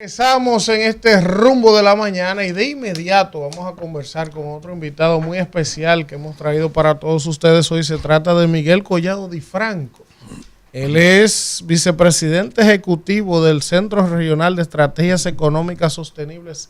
Estamos en este rumbo de la mañana y de inmediato vamos a conversar con otro invitado muy especial que hemos traído para todos ustedes. Hoy se trata de Miguel Collado Di Franco. Él es vicepresidente ejecutivo del Centro Regional de Estrategias Económicas Sostenibles,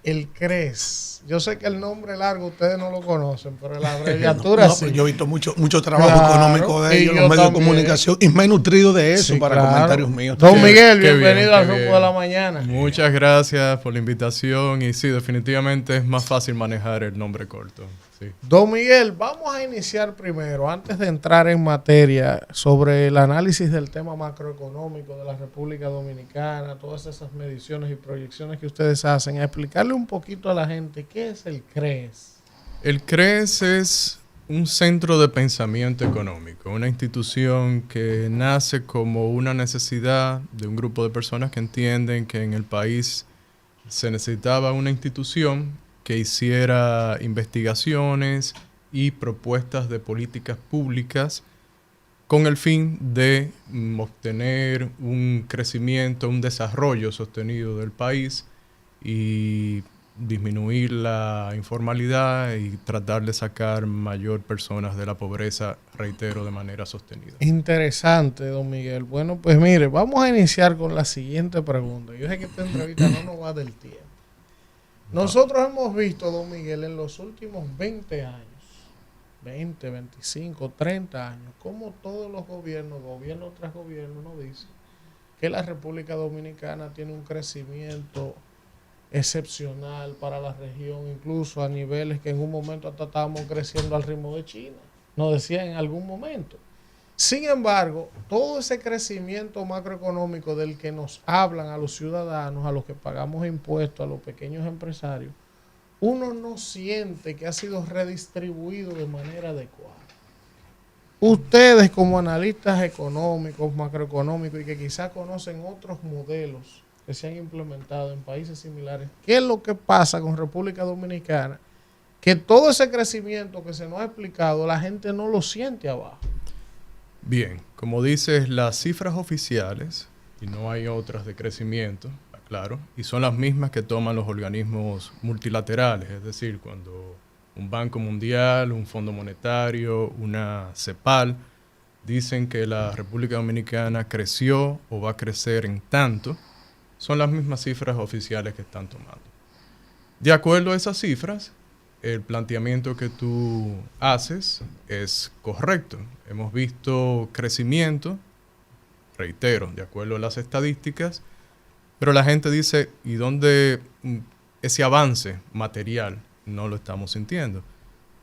el CRES. Yo sé que el nombre largo ustedes no lo conocen, pero la abreviatura sí. Yo he visto mucho trabajo económico de ellos en los medios de comunicación y me he nutrido de eso para comentarios míos. Don Miguel, bienvenido al rumbo de la mañana. Muchas gracias por la invitación y sí, definitivamente es más fácil manejar el nombre corto. Sí. Don Miguel, vamos a iniciar primero, antes de entrar en materia, sobre el análisis del tema macroeconómico de la República Dominicana, todas esas mediciones y proyecciones que ustedes hacen, a explicarle un poquito a la gente qué es el CRES. El CRES es un centro de pensamiento económico, una institución que nace como una necesidad de un grupo de personas que entienden que en el país se necesitaba una institución que hiciera investigaciones y propuestas de políticas públicas con el fin de obtener un crecimiento, un desarrollo sostenido del país y disminuir la informalidad y tratar de sacar mayor personas de la pobreza, reitero, de manera sostenida. Interesante, don Miguel. Bueno, pues mire, vamos a iniciar con la siguiente pregunta. Yo sé que esta entrevista no nos va del tiempo. Nosotros hemos visto, don Miguel, en los últimos 20 años, 20, 25, 30 años, como todos los gobierno tras gobierno, nos dicen que la República Dominicana tiene un crecimiento excepcional para la región, incluso a niveles que en un momento hasta estábamos creciendo al ritmo de China, nos decían en algún momento. Sin embargo, todo ese crecimiento macroeconómico del que nos hablan a los ciudadanos, a los que pagamos impuestos, a los pequeños empresarios, uno no siente que ha sido redistribuido de manera adecuada. Ustedes como analistas económicos, macroeconómicos y que quizás conocen otros modelos que se han implementado en países similares, ¿qué es lo que pasa con República Dominicana? Que todo ese crecimiento que se nos ha explicado, la gente no lo siente abajo. Bien, como dices, las cifras oficiales, y no hay otras de crecimiento, claro, y son las mismas que toman los organismos multilaterales, es decir, cuando un Banco Mundial, un Fondo Monetario, una CEPAL, dicen que la República Dominicana creció o va a crecer en tanto, son las mismas cifras oficiales que están tomando. De acuerdo a esas cifras, el planteamiento que tú haces es correcto. Hemos visto crecimiento, reitero, de acuerdo a las estadísticas, pero la gente dice, ¿y dónde ese avance material no lo estamos sintiendo?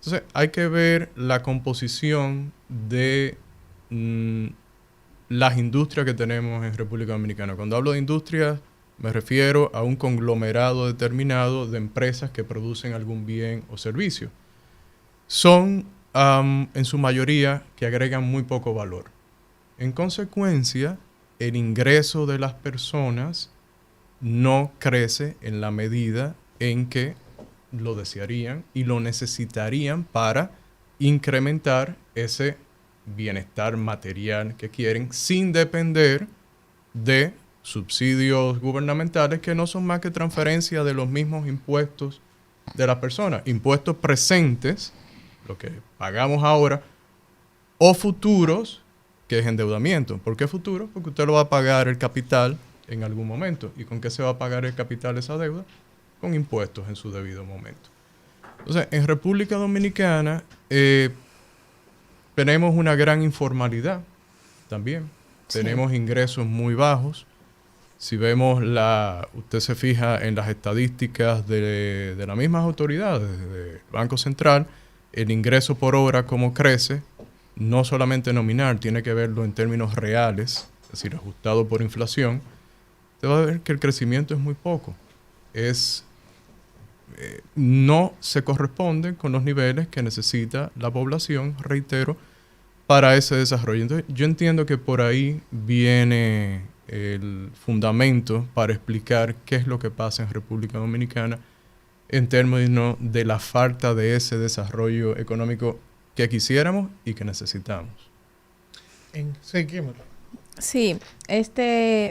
Entonces, hay que ver la composición de las industrias que tenemos en República Dominicana. Cuando hablo de industrias, me refiero a un conglomerado determinado de empresas que producen algún bien o servicio. Son, en su mayoría, que agregan muy poco valor. En consecuencia, el ingreso de las personas no crece en la medida en que lo desearían y lo necesitarían para incrementar ese bienestar material que quieren sin depender de subsidios gubernamentales que no son más que transferencia de los mismos impuestos de las personas, impuestos presentes, lo que pagamos ahora, o futuros, que es endeudamiento. ¿Por qué futuro? Porque usted lo va a pagar el capital en algún momento. ¿Y con qué se va a pagar el capital esa deuda? Con impuestos en su debido momento. Entonces, en República Dominicana tenemos una gran informalidad también. Sí. Tenemos ingresos muy bajos. Si vemos usted se fija en las estadísticas de las mismas autoridades del Banco Central, el ingreso por hora cómo crece, no solamente nominal, tiene que verlo en términos reales, es decir, ajustado por inflación, usted va a ver que el crecimiento es muy poco. No se corresponde con los niveles que necesita la población, reitero, para ese desarrollo. Entonces, yo entiendo que por ahí viene el fundamento para explicar qué es lo que pasa en República Dominicana en términos de la falta de ese desarrollo económico que quisiéramos y que necesitamos. Sí, Kimberly. Sí,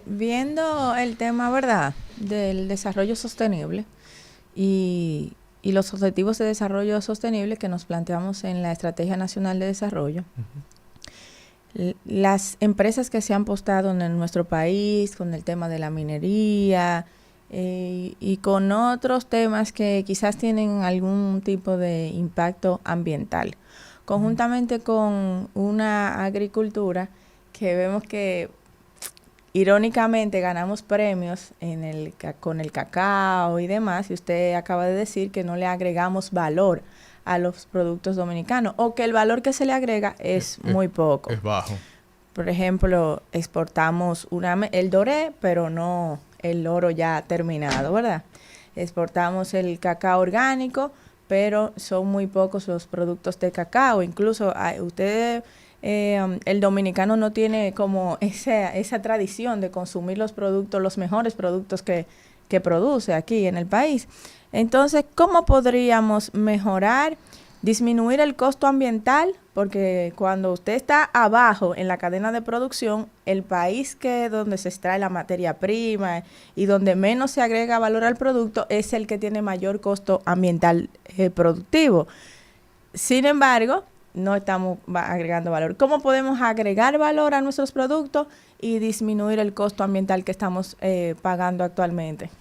viendo el tema, ¿verdad?, del desarrollo sostenible y los objetivos de desarrollo sostenible que nos planteamos en la Estrategia Nacional de Desarrollo. Las empresas que se han postado en nuestro país con el tema de la minería y con otros temas que quizás tienen algún tipo de impacto ambiental, conjuntamente con una agricultura que vemos que irónicamente ganamos premios con el cacao y demás, y usted acaba de decir que no le agregamos valor a los productos dominicanos, o que el valor que se le agrega es muy poco. Es bajo. Por ejemplo, exportamos el doré, pero no el oro ya terminado, ¿verdad? Exportamos el cacao orgánico, pero son muy pocos los productos de cacao. Incluso el dominicano no tiene como esa tradición de consumir los mejores productos que produce aquí en el país. Entonces, ¿cómo podríamos mejorar, disminuir el costo ambiental? Porque cuando usted está abajo en la cadena de producción, el país donde se extrae la materia prima y donde menos se agrega valor al producto es el que tiene mayor costo ambiental productivo. Sin embargo, no estamos agregando valor. ¿Cómo podemos agregar valor a nuestros productos y disminuir el costo ambiental que estamos pagando actualmente?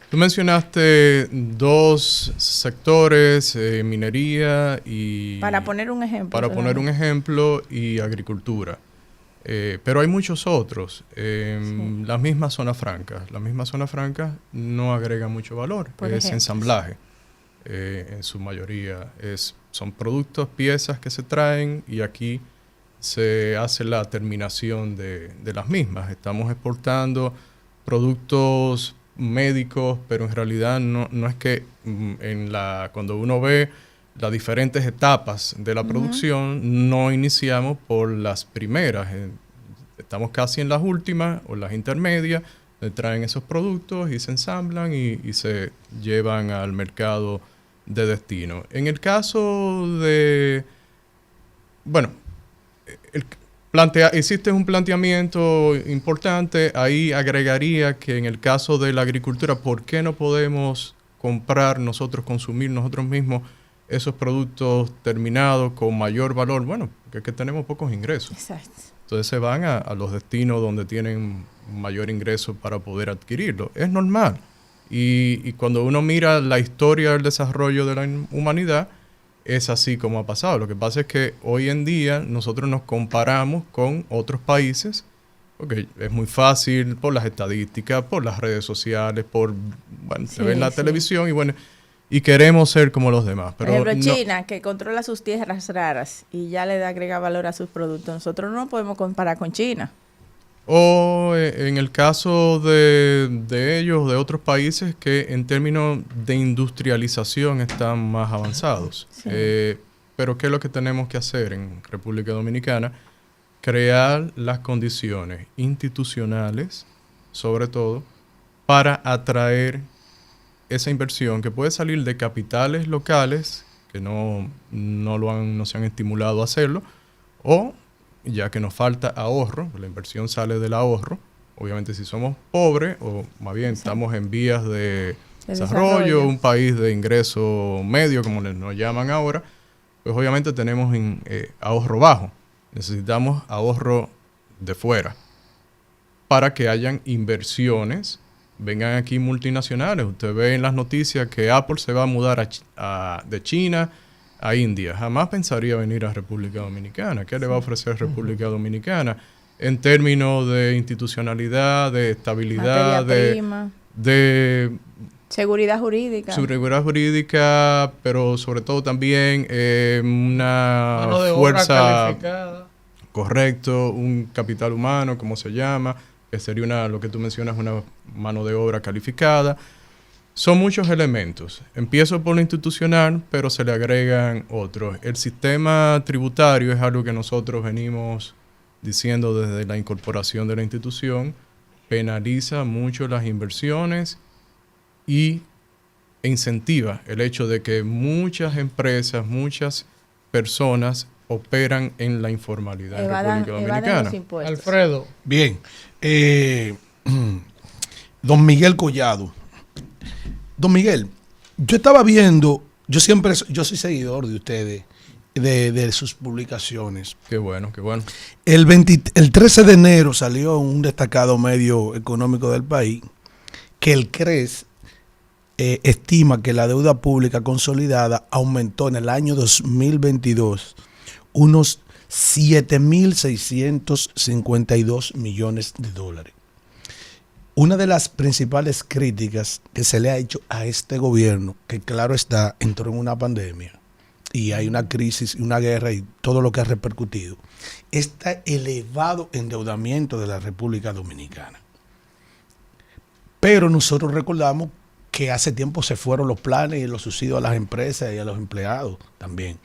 Tú mencionaste dos sectores, minería y... Para poner un ejemplo. Para poner un ejemplo, y agricultura. Pero hay muchos otros. Sí. Las mismas zonas francas. Las mismas zonas francas no agregan mucho valor. Es ensamblaje. En su mayoría son productos, piezas que se traen y aquí se hace la terminación de las mismas. Estamos exportando productos médicos, pero en realidad no es que cuando uno ve las diferentes etapas de la producción, no iniciamos por las primeras. Estamos casi en las últimas o las intermedias, se traen esos productos y se ensamblan y se llevan al mercado de destino. En el caso de... Bueno, existe un planteamiento importante. Ahí agregaría que en el caso de la agricultura, ¿por qué no podemos consumir nosotros mismos esos productos terminados con mayor valor? Bueno, porque es que tenemos pocos ingresos. Exacto. Entonces se van a los destinos donde tienen mayor ingreso para poder adquirirlo. Es normal. Y cuando uno mira la historia del desarrollo de la humanidad, es así como ha pasado. Lo que pasa es que hoy en día nosotros nos comparamos con otros países, porque es muy fácil por las estadísticas, por las redes sociales, se ve en la televisión y queremos ser como los demás. Pero por ejemplo, China, que controla sus tierras raras y ya le agrega valor a sus productos. Nosotros no podemos comparar con China. O en el caso de ellos, de otros países que en términos de industrialización están más avanzados. Sí. Pero ¿qué es lo que tenemos que hacer en República Dominicana? Crear las condiciones institucionales, sobre todo, para atraer esa inversión que puede salir de capitales locales que no se han estimulado a hacerlo, o ya que nos falta ahorro, la inversión sale del ahorro. Obviamente si somos pobres o más bien estamos en vías de desarrollo, un país de ingreso medio, como nos llaman ahora, pues obviamente tenemos ahorro bajo. Necesitamos ahorro de fuera para que hayan inversiones, vengan aquí multinacionales. Usted ve en las noticias que Apple se va a mudar de China a India. Jamás pensaría venir a República Dominicana. ¿Qué le va a ofrecer República Dominicana en términos de institucionalidad, de estabilidad, de seguridad jurídica? Seguridad jurídica, pero sobre todo también una mano de fuerza obra calificada. Correcto, un capital humano, como se llama, que sería lo que tú mencionas, una mano de obra calificada. Son muchos elementos. Empiezo por lo institucional, pero se le agregan otros. El sistema tributario es algo que nosotros venimos diciendo desde la incorporación de la institución. Penaliza mucho las inversiones e incentiva el hecho de que muchas empresas, muchas personas operan en la informalidad en República Dominicana. Los impuestos. Alfredo. Bien. Don Miguel Collado. Don Miguel, yo estaba viendo, yo soy seguidor de ustedes, de sus publicaciones. Qué bueno, qué bueno. El 13 de enero salió un destacado medio económico del país que el CRES estima que la deuda pública consolidada aumentó en el año 2022 unos 7.652 millones de dólares. Una de las principales críticas que se le ha hecho a este gobierno, que claro está, entró en una pandemia y hay una crisis, una guerra y todo lo que ha repercutido, este elevado endeudamiento de la República Dominicana. Pero nosotros recordamos que hace tiempo se fueron los planes y los subsidios a las empresas y a los empleados también.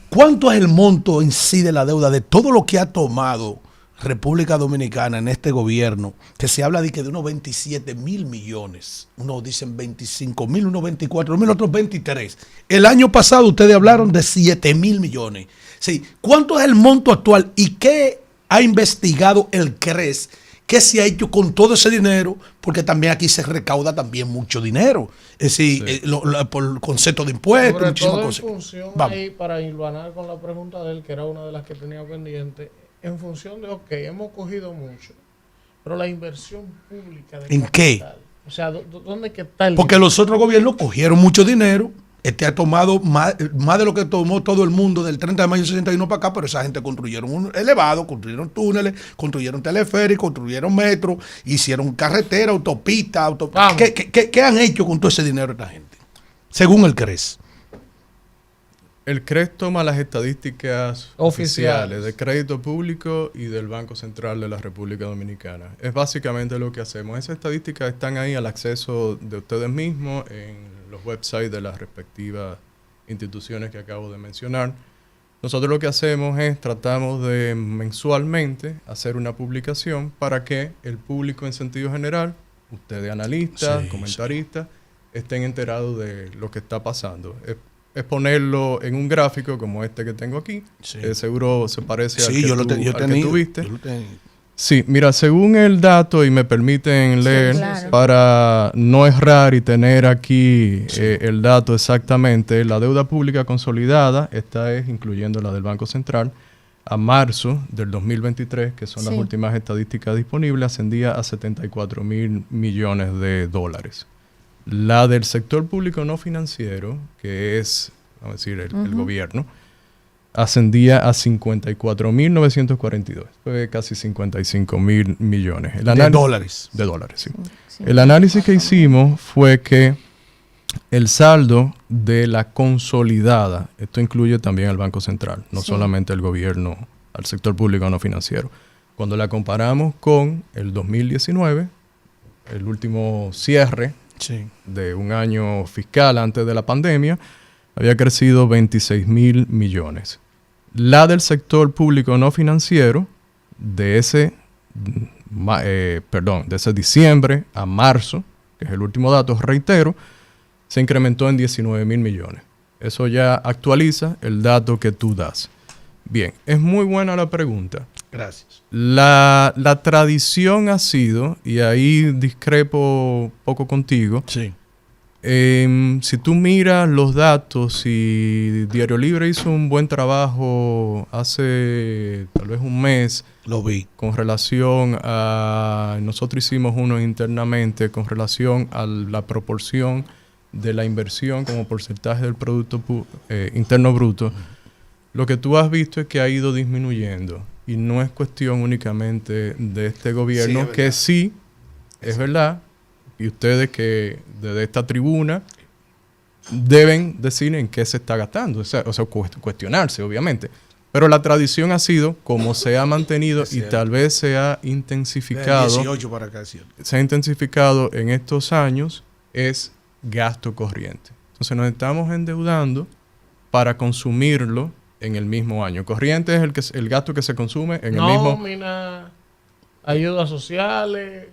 ¿Cuánto es el monto en sí de la deuda de todo lo que ha tomado República Dominicana en este gobierno? Que se habla de unos 27.000 millones. Unos dicen 25.000, unos 24.000, otros 23. El año pasado ustedes hablaron de 7.000 millones. Sí. ¿Cuánto es el monto actual y qué ha investigado el CRES? ¿Qué se ha hecho con todo ese dinero? Porque también aquí se recauda también mucho dinero. Es decir, sí, por el concepto de impuestos, muchísimas cosas. En función ahí, para hilvanar con la pregunta de él, que era una de las que tenía pendiente, en función de, hemos cogido mucho, pero la inversión pública de ¿en capital, qué? O sea, ¿dónde que está el Porque dinero? Los otros gobiernos cogieron mucho dinero. Ha tomado más de lo que tomó todo el mundo del 30 de mayo del 61 para acá, pero esa gente construyeron un elevado, construyeron túneles, construyeron teleféricos, construyeron metro, hicieron carretera, autopista. ¿Qué han hecho con todo ese dinero esta gente? Según el CRES. El CRES toma las estadísticas oficiales de crédito público y del Banco Central de la República Dominicana. Es básicamente lo que hacemos. Esas estadísticas están ahí al acceso de ustedes mismos en los websites de las respectivas instituciones que acabo de mencionar. Nosotros lo que hacemos es tratamos de mensualmente hacer una publicación para que el público en sentido general, ustedes analistas, comentaristas, estén enterados de lo que está pasando. Es ponerlo en un gráfico como este que tengo aquí. Sí. Seguro se parece al que tú viste. Sí, mira, según el dato, y me permiten leer, claro, para no errar y tener aquí el dato exactamente, la deuda pública consolidada, esta es incluyendo la del Banco Central, a marzo del 2023, que son las últimas estadísticas disponibles, ascendía a 74.000 millones de dólares. La del sector público no financiero, que es, vamos a decir, el gobierno, ascendía a 54.942, fue casi 55.000 millones. De dólares. De dólares, sí. El análisis que hicimos fue que el saldo de la consolidada, esto incluye también al Banco Central, no solamente el gobierno, al sector público no financiero. Cuando la comparamos con el 2019, el último cierre de un año fiscal antes de la pandemia, había crecido 26.000 millones. La del sector público no financiero, de ese diciembre a marzo, que es el último dato, reitero, se incrementó en 19.000 millones. Eso ya actualiza el dato que tú das. Bien, es muy buena la pregunta. Gracias. La tradición ha sido, y ahí discrepo poco contigo, si tú miras los datos, y Diario Libre hizo un buen trabajo hace tal vez un mes, lo vi, con relación a, nosotros hicimos uno internamente con relación a la proporción de la inversión como porcentaje del Producto Interno Bruto. Lo que tú has visto es que ha ido disminuyendo, y no es cuestión únicamente de este gobierno, que sí, es verdad, y ustedes que desde esta tribuna deben decir en qué se está gastando, o sea cuestionarse, obviamente. Pero la tradición ha sido, como se ha mantenido y tal vez se ha intensificado, 18 para acá, se ha intensificado en estos años, es gasto corriente. Entonces nos estamos endeudando para consumirlo en el mismo año. Corriente es el gasto que se consume en el mismo... Nómina, ayudas sociales,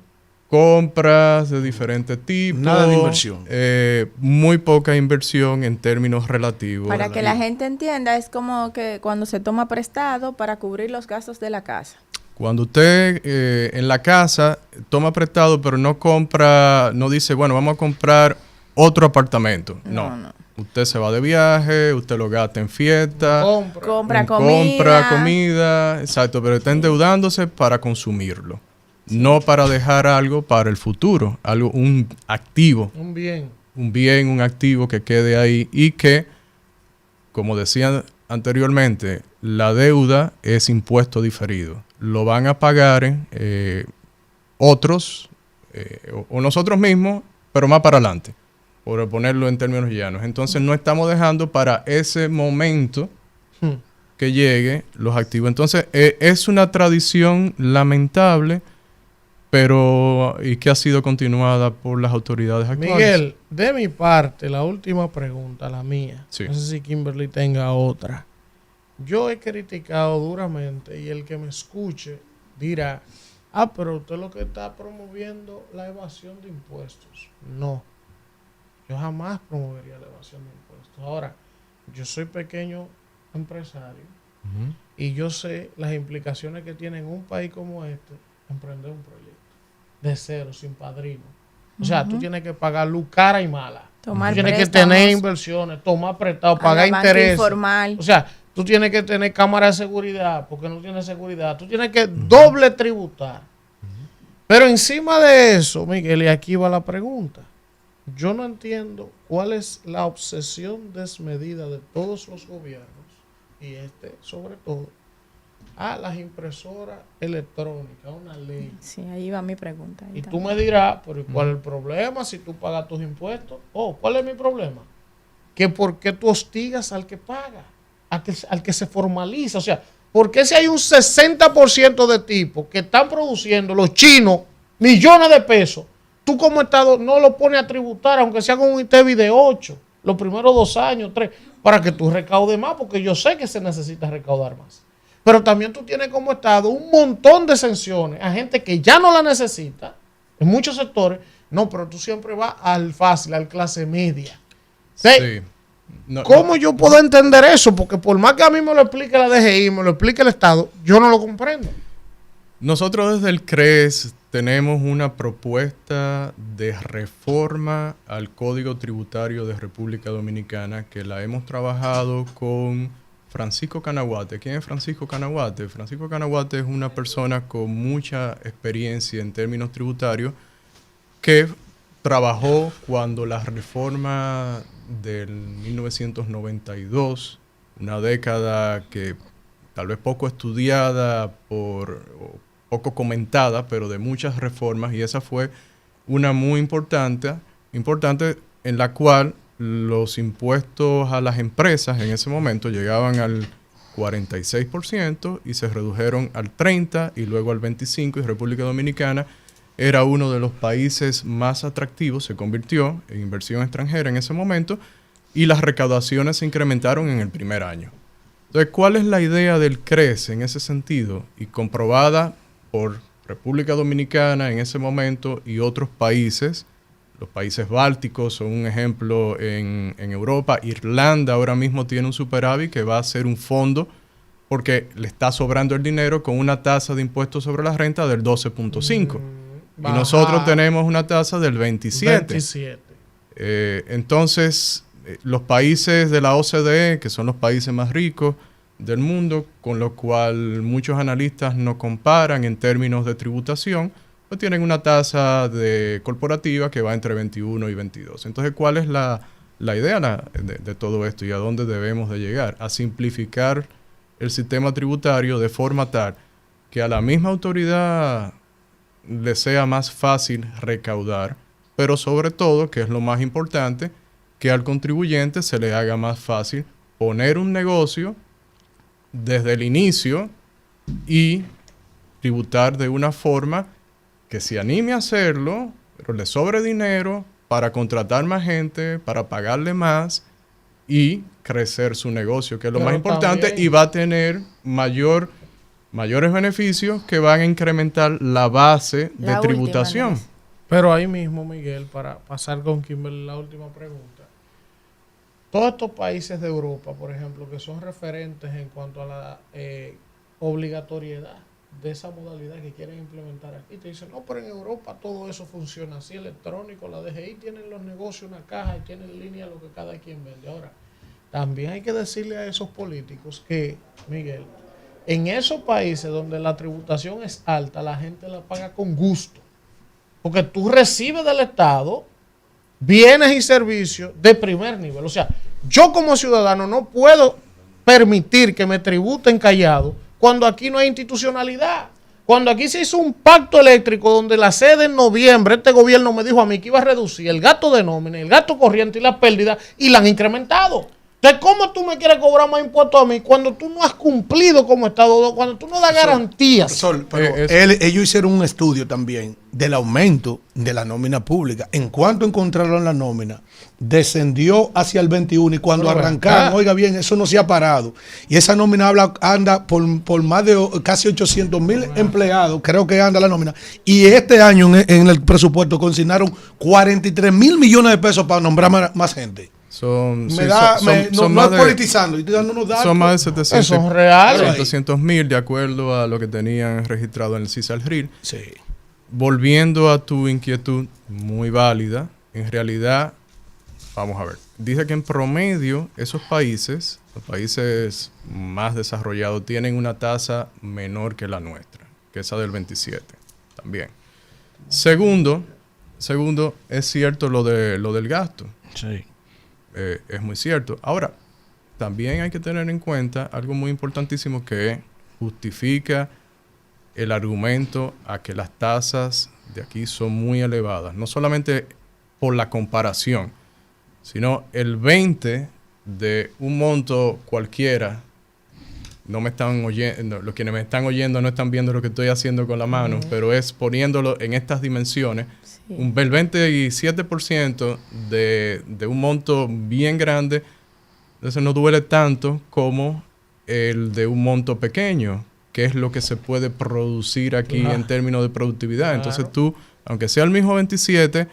compras de diferentes tipos. Nada de inversión. Muy poca inversión en términos relativos. Para que la gente entienda, es como que cuando se toma prestado para cubrir los gastos de la casa. Cuando usted en la casa toma prestado, pero no compra, no dice, bueno, vamos a comprar otro apartamento. No. Usted se va de viaje, usted lo gasta en fiesta. Compra comida. Exacto, pero está endeudándose para consumirlo. Sí. No para dejar algo para el futuro, un activo. Un bien. Un activo que quede ahí y que, como decía anteriormente, la deuda es impuesto diferido. Lo van a pagar otros o nosotros mismos, pero más para adelante, por ponerlo en términos llanos. Entonces no estamos dejando para ese momento que llegue los activos. Entonces es una tradición lamentable, pero y que ha sido continuada por las autoridades actuales. Miguel, de mi parte, la última pregunta, la mía. Sí. No sé si Kimberly tenga otra. Yo he criticado duramente y el que me escuche dirá, pero usted lo que está promoviendo la evasión de impuestos. No, yo jamás promovería la evasión de impuestos. Ahora, yo soy pequeño empresario y yo sé las implicaciones que tiene en un país como este emprender un proyecto de cero, sin padrino. O sea, tú tienes que pagar luz cara y mala. Tomar tú tienes préstamos, que tener inversiones, tomar prestado, pagar banca intereses. Informal. O sea, tú tienes que tener cámara de seguridad porque no tienes seguridad. Tú tienes que doble tributar. Pero encima de eso, Miguel, y aquí va la pregunta. Yo no entiendo cuál es la obsesión desmedida de todos los gobiernos, y sobre todo, a las impresoras electrónicas, una ley. Sí, ahí va mi pregunta. Y tú me dirás, pero ¿cuál es el problema si tú pagas tus impuestos? ¿Cuál es mi problema? Que ¿por qué tú hostigas al que paga? Al que se formaliza. O sea, ¿por qué si hay un 60% de tipos que están produciendo, los chinos, millones de pesos, tú como Estado no lo pones a tributar, aunque sea con un ITEVI de 8, los primeros 2 años, 3, para que tú recaudes más? Porque yo sé que se necesita recaudar más. Pero también tú tienes como Estado un montón de sanciones a gente que ya no la necesita, en muchos sectores. No, pero tú siempre vas al fácil, al clase media. Sí. ¿Cómo yo puedo entender eso? Porque por más que a mí me lo explique la DGI, me lo explique el Estado, yo no lo comprendo. Nosotros desde el CRES tenemos una propuesta de reforma al Código Tributario de República Dominicana que la hemos trabajado con Francisco Canaguate. ¿Quién es Francisco Canaguate? Francisco Canaguate es una persona con mucha experiencia en términos tributarios que trabajó cuando la reforma del 1992, una década que tal vez poco estudiada o poco comentada, pero de muchas reformas, y esa fue una muy importante en la cual los impuestos a las empresas en ese momento llegaban al 46% y se redujeron al 30% y luego al 25%, y República Dominicana era uno de los países más atractivos, se convirtió en inversión extranjera en ese momento, y las recaudaciones se incrementaron en el primer año. Entonces, ¿cuál es la idea del CRES en ese sentido? Y comprobada por República Dominicana en ese momento y otros países. Los países bálticos son un ejemplo en Europa. Irlanda ahora mismo tiene un superávit que va a ser un fondo porque le está sobrando el dinero con una tasa de impuestos sobre la renta del 12.5%. Y nosotros tenemos una tasa del 27%. Entonces, los países de la OCDE, que son los países más ricos del mundo, con lo cual muchos analistas nos comparan en términos de tributación, pues tienen una tasa corporativa que va entre 21 y 22. Entonces, ¿cuál es la idea de todo esto y a dónde debemos de llegar? A simplificar el sistema tributario de forma tal que a la misma autoridad le sea más fácil recaudar, pero sobre todo, que es lo más importante, que al contribuyente se le haga más fácil poner un negocio desde el inicio y tributar de una forma que se anime a hacerlo, pero le sobre dinero para contratar más gente, para pagarle más y crecer su negocio, que es lo más importante, y va a tener mayores beneficios que van a incrementar la base de tributación. Pero ahí mismo, Miguel, para pasar con Kimberly la última pregunta. Todos estos países de Europa, por ejemplo, que son referentes en cuanto a la obligatoriedad de esa modalidad que quieren implementar aquí, te dicen, no, pero en Europa todo eso funciona así, electrónico, la DGI tienen los negocios una caja y tienen en línea lo que cada quien vende. Ahora, también hay que decirle a esos políticos que, Miguel, en esos países donde la tributación es alta, la gente la paga con gusto. Porque tú recibes del Estado bienes y servicios de primer nivel. O sea, yo como ciudadano no puedo permitir que me tributen callado cuando aquí no hay institucionalidad. Cuando aquí se hizo un pacto eléctrico donde la sede en noviembre, este gobierno me dijo a mí que iba a reducir el gasto de nómina, el gasto corriente y las pérdidas, y la han incrementado. Entonces, ¿cómo tú me quieres cobrar más impuestos a mí cuando tú no has cumplido como Estado, cuando tú no das garantías? Pero ellos hicieron un estudio también del aumento de la nómina pública. En cuanto encontraron la nómina, descendió hacia el 21 y cuando arrancaron, oiga bien, eso no se ha parado. Y esa nómina anda por más de casi 800,000 empleados, creo que anda la nómina. Y este año en el presupuesto consignaron 43 mil millones de pesos para nombrar más gente. No es politizando, estoy dando unos datos. Son más de 700,000 de acuerdo a lo que tenían registrado en el CISALRIL. Sí. Volviendo a tu inquietud, muy válida, en realidad, vamos a ver, dice que en promedio esos países, los países más desarrollados, tienen una tasa menor que la nuestra, que esa del 27 también. Segundo, es cierto lo del gasto. Sí. Es muy cierto. Ahora, también hay que tener en cuenta algo muy importantísimo que justifica el argumento a que las tasas de aquí son muy elevadas. No solamente por la comparación, sino el 20 de un monto cualquiera. No me están oyendo, los quienes me están oyendo no están viendo lo que estoy haciendo con la mano, pero es poniéndolo en estas dimensiones. Sí. El 27% de un monto bien grande, entonces no duele tanto como el de un monto pequeño, que es lo que se puede producir aquí en términos de productividad. Entonces tú, aunque sea el mismo 27,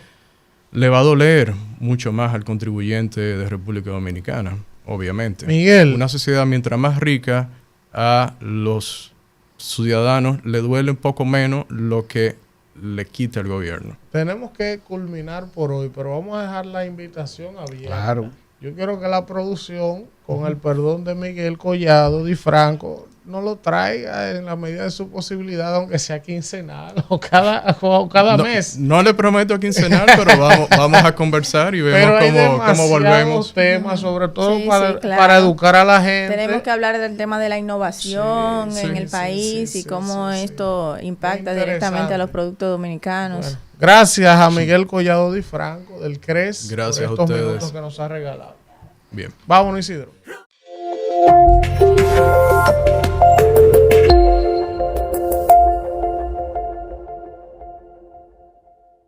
le va a doler mucho más al contribuyente de República Dominicana, obviamente. Miguel. Una sociedad mientras más rica, a los ciudadanos le duele un poco menos lo que le quita el gobierno. Tenemos que culminar por hoy, pero vamos a dejar la invitación abierta. Claro. Yo quiero que la producción, con el perdón de Miguel Collado Di Franco, nos lo traiga en la medida de su posibilidad, aunque sea quincenal o cada mes. No le prometo quincenal, pero vamos a conversar y vemos cómo volvemos. Temas, sobre todo Sí, para claro. educar a la gente. Tenemos que hablar del tema de la innovación en el país y cómo esto impacta Muy directamente a los interesante. productos dominicanos. Bueno, gracias a Miguel Collado Di Franco del CRES Gracias por a estos ustedes. minutos que nos ha regalado. Bien. Vámonos, Isidro.